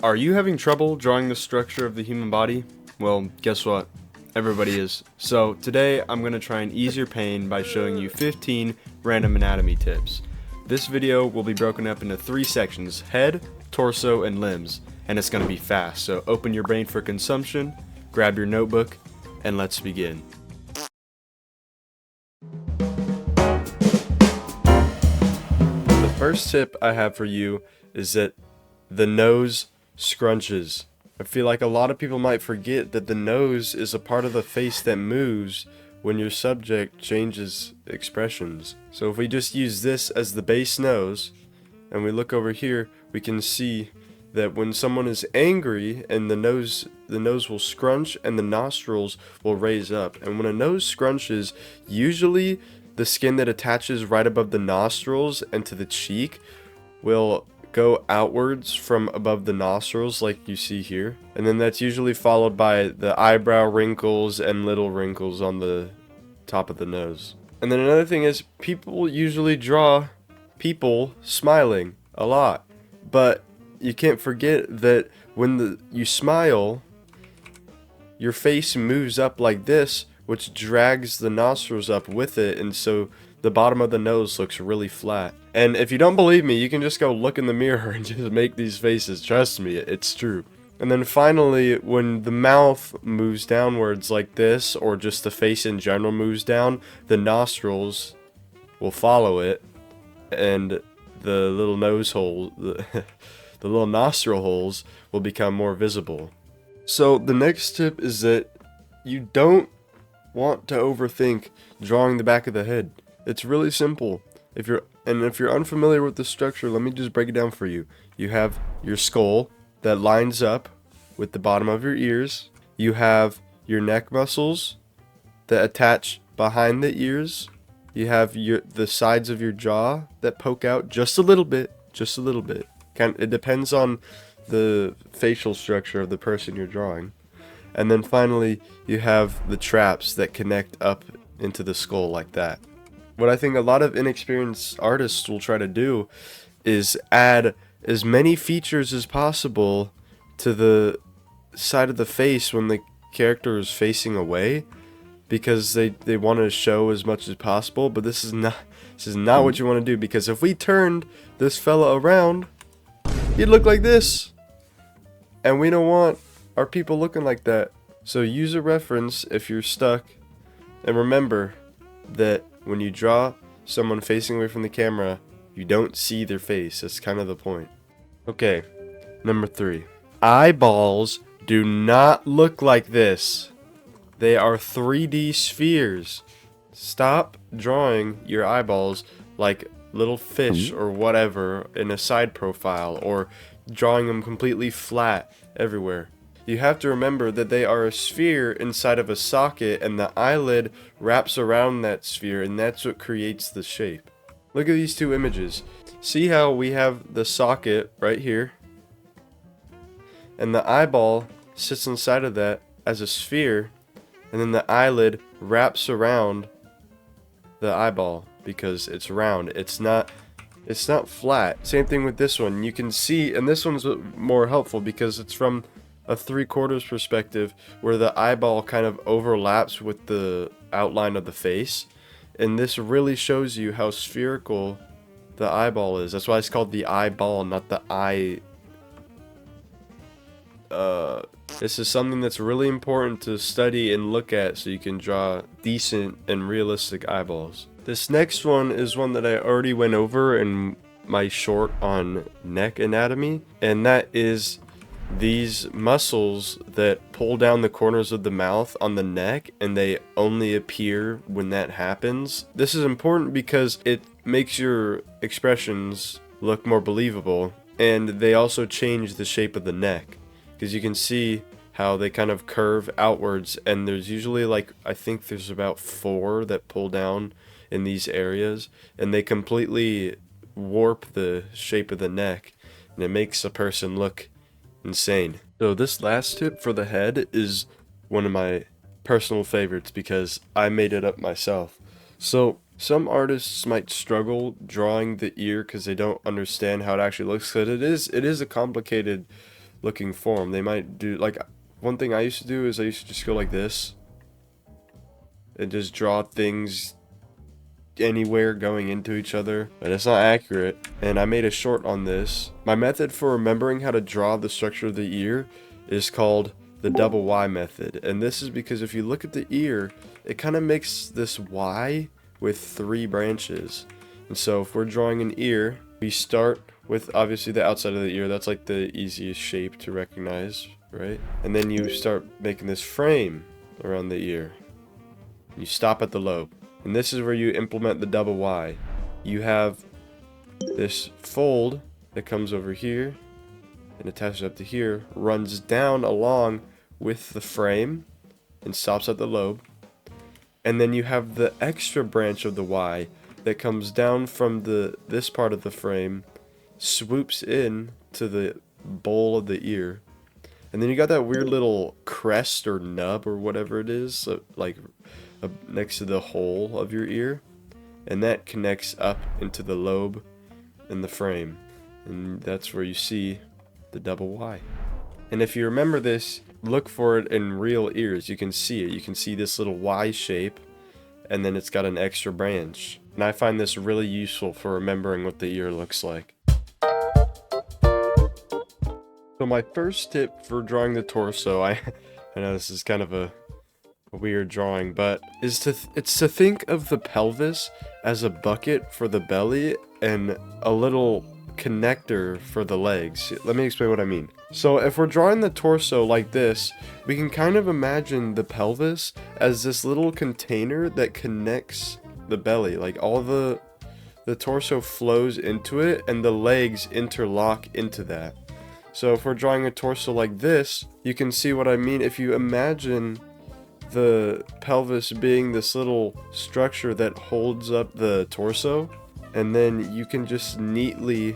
Are you having trouble drawing the structure of the human body? Well, guess what? Everybody is. So today I'm going to try and ease your pain by showing you 15 random anatomy tips. This video will be broken up into 3 sections: head, torso, and limbs, and it's going to be fast. So open your brain for consumption, grab your notebook, and let's begin. The first tip I have for you is that the nose scrunches. I feel like a lot of people might forget that the nose is a part of the face that moves when your subject changes expressions. So if we just use this as the base nose and we look over here, we can see that when someone is angry and the nose will scrunch and the nostrils will raise up. And when a nose scrunches, usually the skin that attaches right above the nostrils and to the cheek will go outwards from above the nostrils like you see here, and then that's usually followed by the eyebrow wrinkles and little wrinkles on the top of the nose. And then another thing is, people usually draw people smiling a lot, but you can't forget that when you smile, your face moves up like this, which drags the nostrils up with it, and so the bottom of the nose looks really flat. And if you don't believe me, you can just go look in the mirror and just make these faces. Trust me, it's true. And then finally, when the mouth moves downwards like this, or just the face in general moves down, the nostrils will follow it, and the little nose hole, the little nostril holes will become more visible. So the next tip is that you don't want to overthink drawing the back of the head. It's really simple. If you're unfamiliar with the structure, let me just break it down for you. You have your skull that lines up with the bottom of your ears. You have your neck muscles that attach behind the ears. You have the sides of your jaw that poke out just a little bit, It depends on the facial structure of the person you're drawing. And then finally, you have the traps that connect up into the skull like that. What I think a lot of inexperienced artists will try to do is add as many features as possible to the side of the face when the character is facing away, because they want to show as much as possible. But this is not what you want to do, because if we turned this fella around, he'd look like this, and we don't want our people looking like that. So use a reference if you're stuck, and remember that when you draw someone facing away from the camera, you don't see their face. That's kind of the point. Okay, number 3. Eyeballs do not look like this. They are 3D spheres. Stop drawing your eyeballs like little fish or whatever in a side profile, or drawing them completely flat everywhere. You have to remember that they are a sphere inside of a socket, and the eyelid wraps around that sphere, and that's what creates the shape. Look at these 2 images. See how we have the socket right here, and the eyeball sits inside of that as a sphere, and then the eyelid wraps around the eyeball because it's round. It's not flat. Same thing with this one. You can see, and this one's more helpful because it's from a 3/4 perspective, where the eyeball kind of overlaps with the outline of the face, and this really shows you how spherical the eyeball is. That's why it's called the eyeball, not the eye. This is something that's really important to study and look at so you can draw decent and realistic eyeballs. This next one is one that I already went over in my short on neck anatomy, and that is these muscles that pull down the corners of the mouth on the neck, and they only appear when that happens. This is important because it makes your expressions look more believable, and they also change the shape of the neck, because you can see how they kind of curve outwards, and there's usually, like, I think there's about 4 that pull down in these areas, and they completely warp the shape of the neck, and it makes a person look insane. So this last tip for the head is one of my personal favorites because I made it up myself. So some artists might struggle drawing the ear because they don't understand how it actually looks, because it is a complicated looking form. They might do, like, one thing I used to do is I used to just go like this and just draw things anywhere going into each other, but it's not accurate, and I made a short on this. My method for remembering how to draw the structure of the ear is called the double Y method, and this is because if you look at the ear, it kind of makes this Y with 3 branches. And so if we're drawing an ear, we start with obviously the outside of the ear. That's like the easiest shape to recognize, right? And then you start making this frame around the ear. You stop at the lobe. And this is where you implement the double Y. You have this fold that comes over here and attaches up to here, runs down along with the frame and stops at the lobe. And then you have the extra branch of the Y that comes down from this part of the frame, swoops in to the bowl of the ear. And then you got that weird little crest or nub or whatever it is, like next to the hole of your ear, and that connects up into the lobe and the frame, and that's where you see the double Y. And if you remember this, look for it in real ears. You can see it. You can see this little Y shape, and then it's got an extra branch. And I find this really useful for remembering what the ear looks like. So my first tip for drawing the torso, I know this is kind of a weird drawing, but it's to think of the pelvis as a bucket for the belly and a little connector for the legs. Let me explain what I mean. So if we're drawing the torso like this, we can kind of imagine the pelvis as this little container that connects the belly. Like all the torso flows into it and the legs interlock into that. So if we're drawing a torso like this, you can see what I mean. If you imagine the pelvis being this little structure that holds up the torso, and then you can just neatly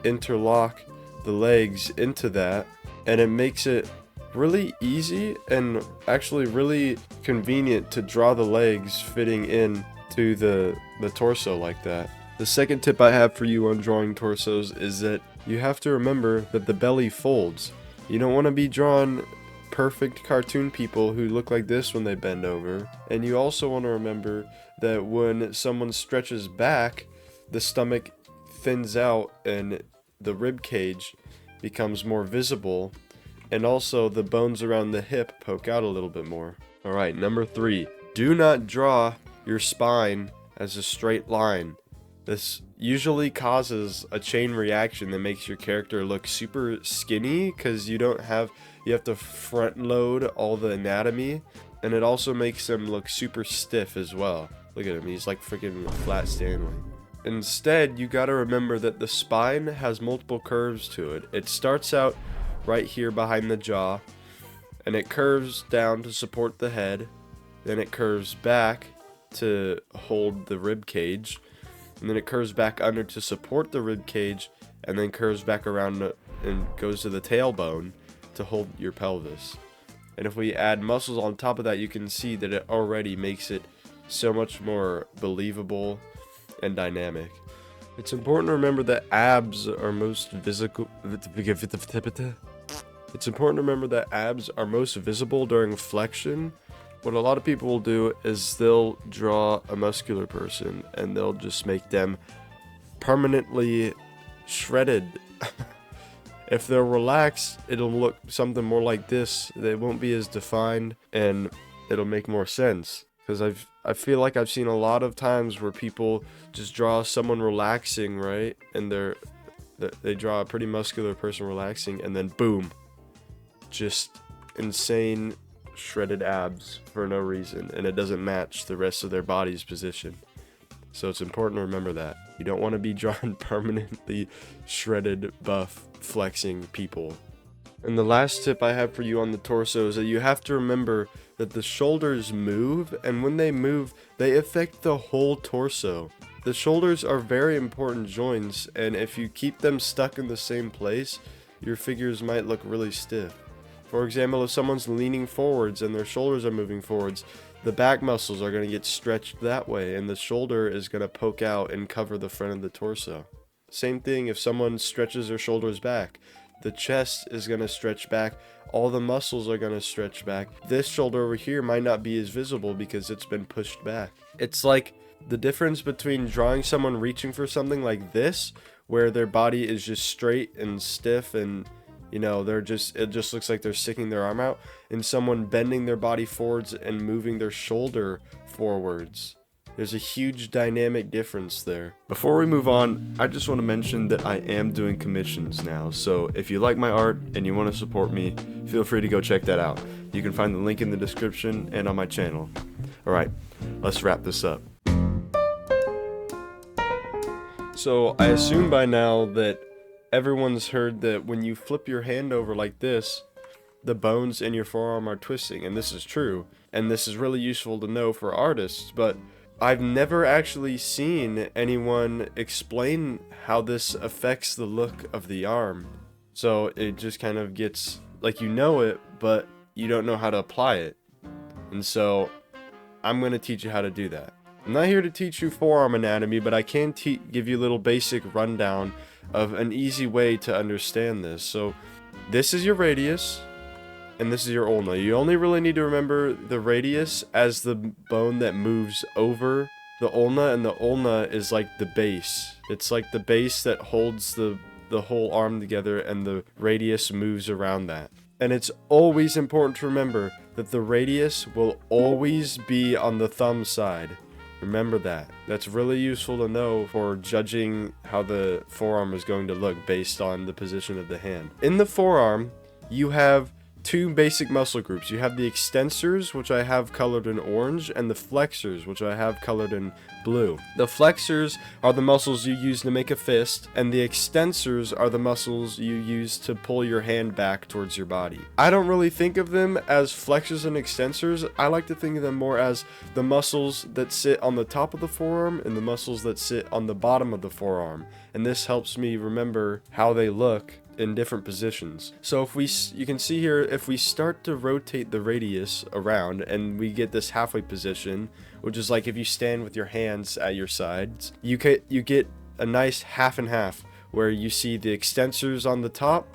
interlock the legs into that, and it makes it really easy and actually really convenient to draw the legs fitting in to the torso like that. The second tip I have for you on drawing torsos is that you have to remember that the belly folds. You don't want to be drawing perfect cartoon people who look like this when they bend over, and you also want to remember that when someone stretches back, the stomach thins out and the rib cage becomes more visible, and also the bones around the hip poke out a little bit more. Alright, number 3, do not draw your spine as a straight line. This usually causes a chain reaction that makes your character look super skinny because you have to front load all the anatomy, and it also makes him look super stiff as well. Look at him, he's like freaking flat Stanley. Instead, you gotta remember that the spine has multiple curves to it. It starts out right here behind the jaw, and it curves down to support the head, then it curves back to hold the rib cage, and then it curves back under to support the rib cage, and then curves back around and goes to the tailbone to hold your pelvis. And if we add muscles on top of that, you can see that it already makes it so much more believable and dynamic. It's important to remember that abs are most visible. It's important to remember that abs are most visible during flexion. What a lot of people will do is they'll draw a muscular person and they'll just make them permanently shredded. If they're relaxed, it'll look something more like this. They won't be as defined, and it'll make more sense. Because I feel like I've seen a lot of times where people just draw someone relaxing, right? And they draw a pretty muscular person relaxing, and then boom, just insane shredded abs for no reason, and it doesn't match the rest of their body's position. So it's important to remember that. You don't want to be drawing permanently shredded, buff, flexing people. And the last tip I have for you on the torso is that you have to remember that the shoulders move, and when they move, they affect the whole torso. The shoulders are very important joints, and if you keep them stuck in the same place, your figures might look really stiff. For example, if someone's leaning forwards and their shoulders are moving forwards, the back muscles are going to get stretched that way, and the shoulder is going to poke out and cover the front of the torso. Same thing if someone stretches their shoulders back. the chest is going to stretch back. All the muscles are going to stretch back. This shoulder over here might not be as visible because it's been pushed back. It's like the difference between drawing someone reaching for something like this, where their body is just straight and stiff and, you know, it just looks like they're sticking their arm out, and someone bending their body forwards and moving their shoulder forwards. There's a huge dynamic difference there. Before we move on, I just want to mention that I am doing commissions now, so if you like my art and you want to support me, feel free to go check that out. You can find the link in the description and on my channel. Alright, let's wrap this up. So I assume by now that everyone's heard that when you flip your hand over like this, the bones in your forearm are twisting, and this is true, and this is really useful to know for artists, but I've never actually seen anyone explain how this affects the look of the arm. So it just kind of gets, like, you know it, but you don't know how to apply it. And so I'm going to teach you how to do that. I'm not here to teach you forearm anatomy, but I can give you a little basic rundown of an easy way to understand this. So this is your radius, and this is your ulna. You only really need to remember the radius as the bone that moves over the ulna, and the ulna is like the base. It's like the base that holds the whole arm together, and the radius moves around that. And it's always important to remember that the radius will always be on the thumb side. Remember that. That's really useful to know for judging how the forearm is going to look based on the position of the hand. In the forearm, you have two basic muscle groups. You have the extensors, which I have colored in orange, and the flexors, which I have colored in blue. The flexors are the muscles you use to make a fist, and the extensors are the muscles you use to pull your hand back towards your body. I don't really think of them as flexors and extensors. I like to think of them more as the muscles that sit on the top of the forearm and the muscles that sit on the bottom of the forearm. And this helps me remember how they look in different positions. So you can see here, if we start to rotate the radius around and we get this halfway position, which is like if you stand with your hands at your sides, you get a nice half and half where you see the extensors on the top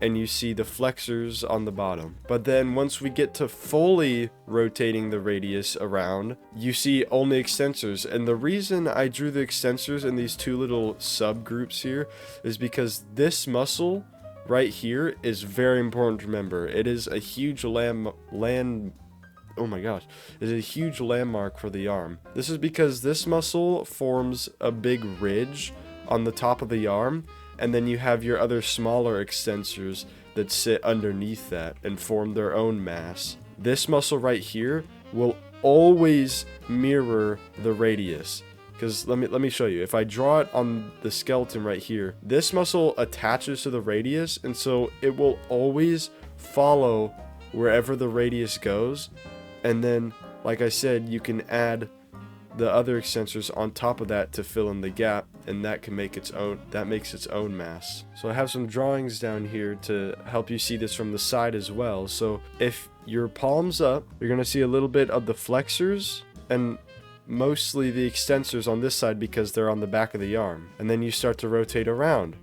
and you see the flexors on the bottom. But then once we get to fully rotating the radius around, you see only extensors. And the reason I drew the extensors in these two little subgroups here is because this muscle right here is very important to remember. It is a huge landmark for the arm. This is because this muscle forms a big ridge on the top of the arm, and then you have your other smaller extensors that sit underneath that and form their own mass. This muscle right here will always mirror the radius. Because let me show you. If I draw it on the skeleton right here, this muscle attaches to the radius, and so it will always follow wherever the radius goes. And then, like I said, you can add the other extensors on top of that to fill in the gap, and that makes its own mass. So I have some drawings down here to help you see this from the side as well. So if your palm's up, you're going to see a little bit of the flexors and mostly the extensors on this side because they're on the back of the arm. And then you start to rotate around,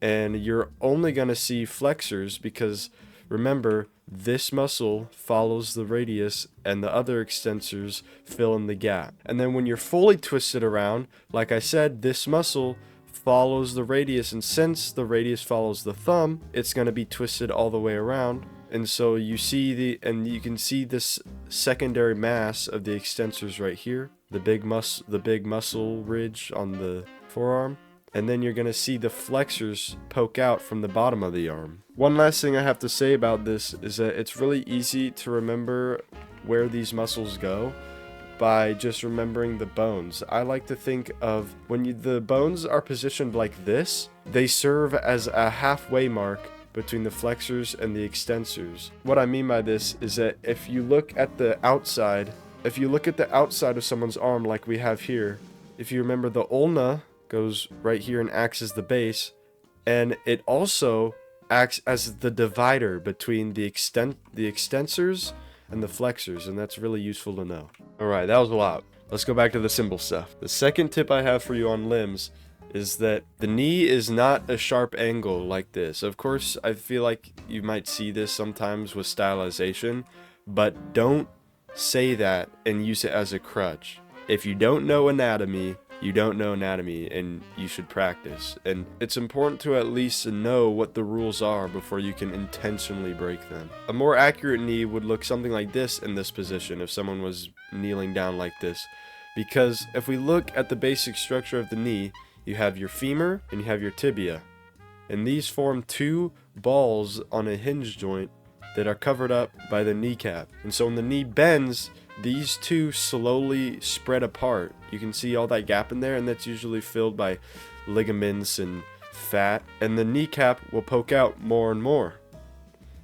and you're only going to see flexors because, remember, this muscle follows the radius and the other extensors fill in the gap. And then when you're fully twisted around, like I said, this muscle follows the radius, and since the radius follows the thumb, it's going to be twisted all the way around. And so you can see this secondary mass of the extensors right here, the big muscle ridge on the forearm. And then you're going to see the flexors poke out from the bottom of the arm. One last thing I have to say about this is that it's really easy to remember where these muscles go by just remembering the bones. I like to think of when the bones are positioned like this, they serve as a halfway mark between the flexors and the extensors. What I mean by this is that if you look at the outside of someone's arm like we have here, if you remember, the ulna goes right here and acts as the base, and it also acts as the divider between the extensors and the flexors, and that's really useful to know. Alright, that was a lot. Let's go back to the simple stuff. The second tip I have for you on limbs is that the knee is not a sharp angle like this. Of course, I feel like you might see this sometimes with stylization, but don't say that and use it as a crutch. If you don't know anatomy, you don't know anatomy, and you should practice. And it's important to at least know what the rules are before you can intentionally break them. A more accurate knee would look something like this in this position if someone was kneeling down like this. Because if we look at the basic structure of the knee, you have your femur and you have your tibia. And these form two balls on a hinge joint that are covered up by the kneecap. And so when the knee bends, these two slowly spread apart. You can see all that gap in there, and that's usually filled by ligaments and fat. And the kneecap will poke out more and more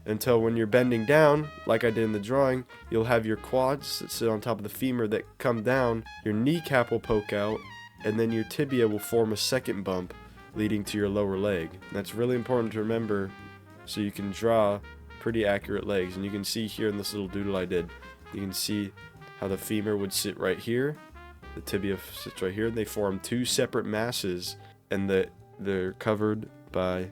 until when you're bending down, like I did in the drawing, you'll have your quads that sit on top of the femur that come down, your kneecap will poke out, and then your tibia will form a second bump leading to your lower leg. And that's really important to remember so you can draw pretty accurate legs. And you can see here in this little doodle I did, you can see how the femur would sit right here, the tibia sits right here, and they form two separate masses, and they're covered by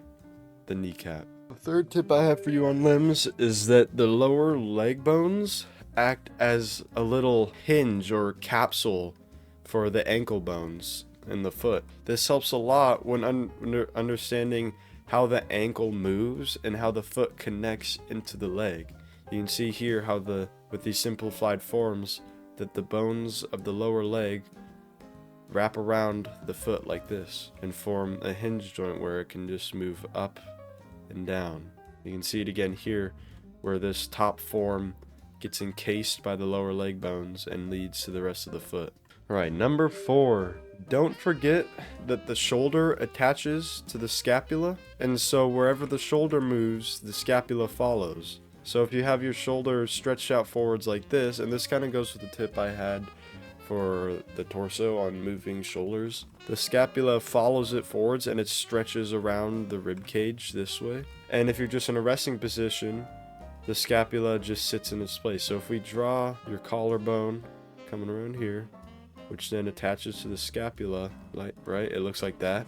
the kneecap. The third tip I have for you on limbs is that the lower leg bones act as a little hinge or capsule for the ankle bones in the foot. This helps a lot when understanding how the ankle moves and how the foot connects into the leg. You can see here how with these simplified forms that the bones of the lower leg wrap around the foot like this and form a hinge joint where it can just move up and down. You can see it again here where this top form gets encased by the lower leg bones and leads to the rest of the foot. Alright, number 4. Don't forget that the shoulder attaches to the scapula, and so wherever the shoulder moves, the scapula follows. So if you have your shoulder stretched out forwards like this, and this kind of goes with the tip I had for the torso on moving shoulders, the scapula follows it forwards and it stretches around the rib cage this way. And if you're just in a resting position, the scapula just sits in its place. So if we draw your collarbone coming around here, which then attaches to the scapula, like right, it looks like that.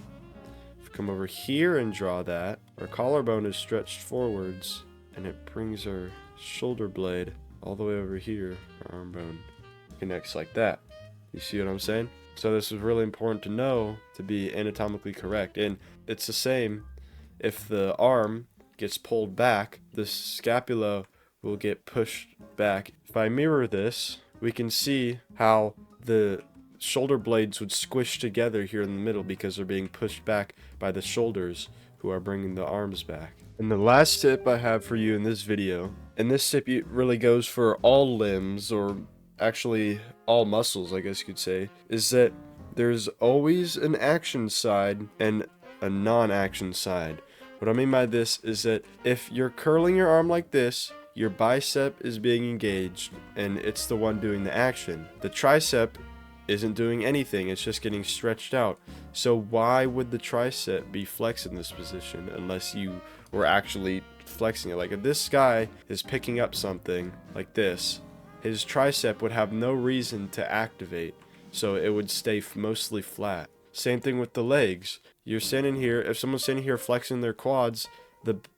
If we come over here and draw that, our collarbone is stretched forwards and it brings our shoulder blade all the way over here. Our arm bone connects like that. You see what I'm saying? So this is really important to know to be anatomically correct. And it's the same if the arm gets pulled back, the scapula will get pushed back. If I mirror this, we can see how the shoulder blades would squish together here in the middle because they're being pushed back by the shoulders who are bringing the arms back. And the last tip I have for you in this video, and this tip really goes for all limbs, or actually all muscles I guess you could say, is that there's always an action side and a non-action side. What I mean by this is that if you're curling your arm like this, your bicep is being engaged and it's the one doing the action. The tricep isn't doing anything, it's just getting stretched out. So why would the tricep be flexed in this position unless you were actually flexing it? Like if this guy is picking up something like this, his tricep would have no reason to activate, so it would stay mostly flat. Same thing with the legs. You're standing here, if someone's standing here flexing their quads,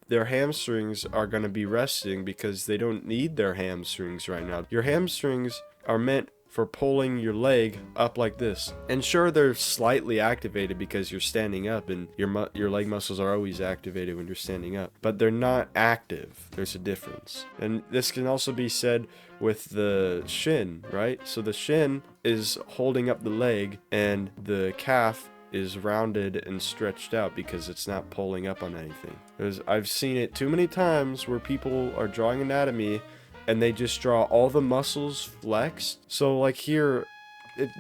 their hamstrings are going to be resting because they don't need their hamstrings right now. Your hamstrings are meant for pulling your leg up like this. And sure, they're slightly activated because you're standing up and your leg muscles are always activated when you're standing up, but they're not active. There's a difference. And this can also be said with the shin, right? So the shin is holding up the leg and the calf is rounded and stretched out because it's not pulling up on anything. I've seen it too many times where people are drawing anatomy and they just draw all the muscles flexed. So like here,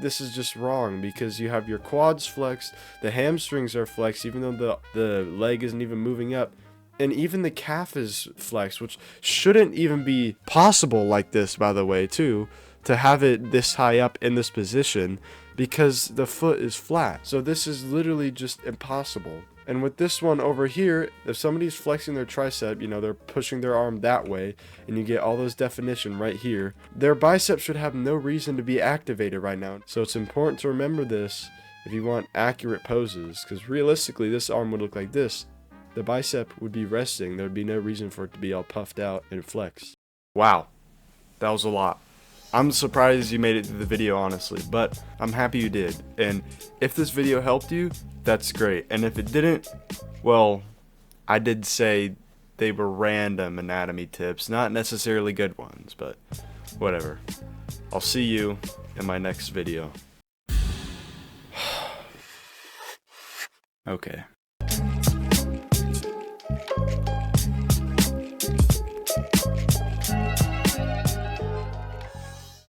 this is just wrong because you have your quads flexed, the hamstrings are flexed even though the leg isn't even moving up, and even the calf is flexed, which shouldn't even be possible like this, by the way, too, to have it this high up in this position because the foot is flat. So this is literally just impossible. And with this one over here, if somebody's flexing their tricep, you know, they're pushing their arm that way, and you get all those definition right here, their bicep should have no reason to be activated right now. So it's important to remember this if you want accurate poses, because realistically this arm would look like this. The bicep would be resting. There would be no reason for it to be all puffed out and flexed. Wow, that was a lot. I'm surprised you made it through the video, honestly, but I'm happy you did. And if this video helped you, that's great. And if it didn't, well, I did say they were random anatomy tips, not necessarily good ones, but whatever. I'll see you in my next video. Okay.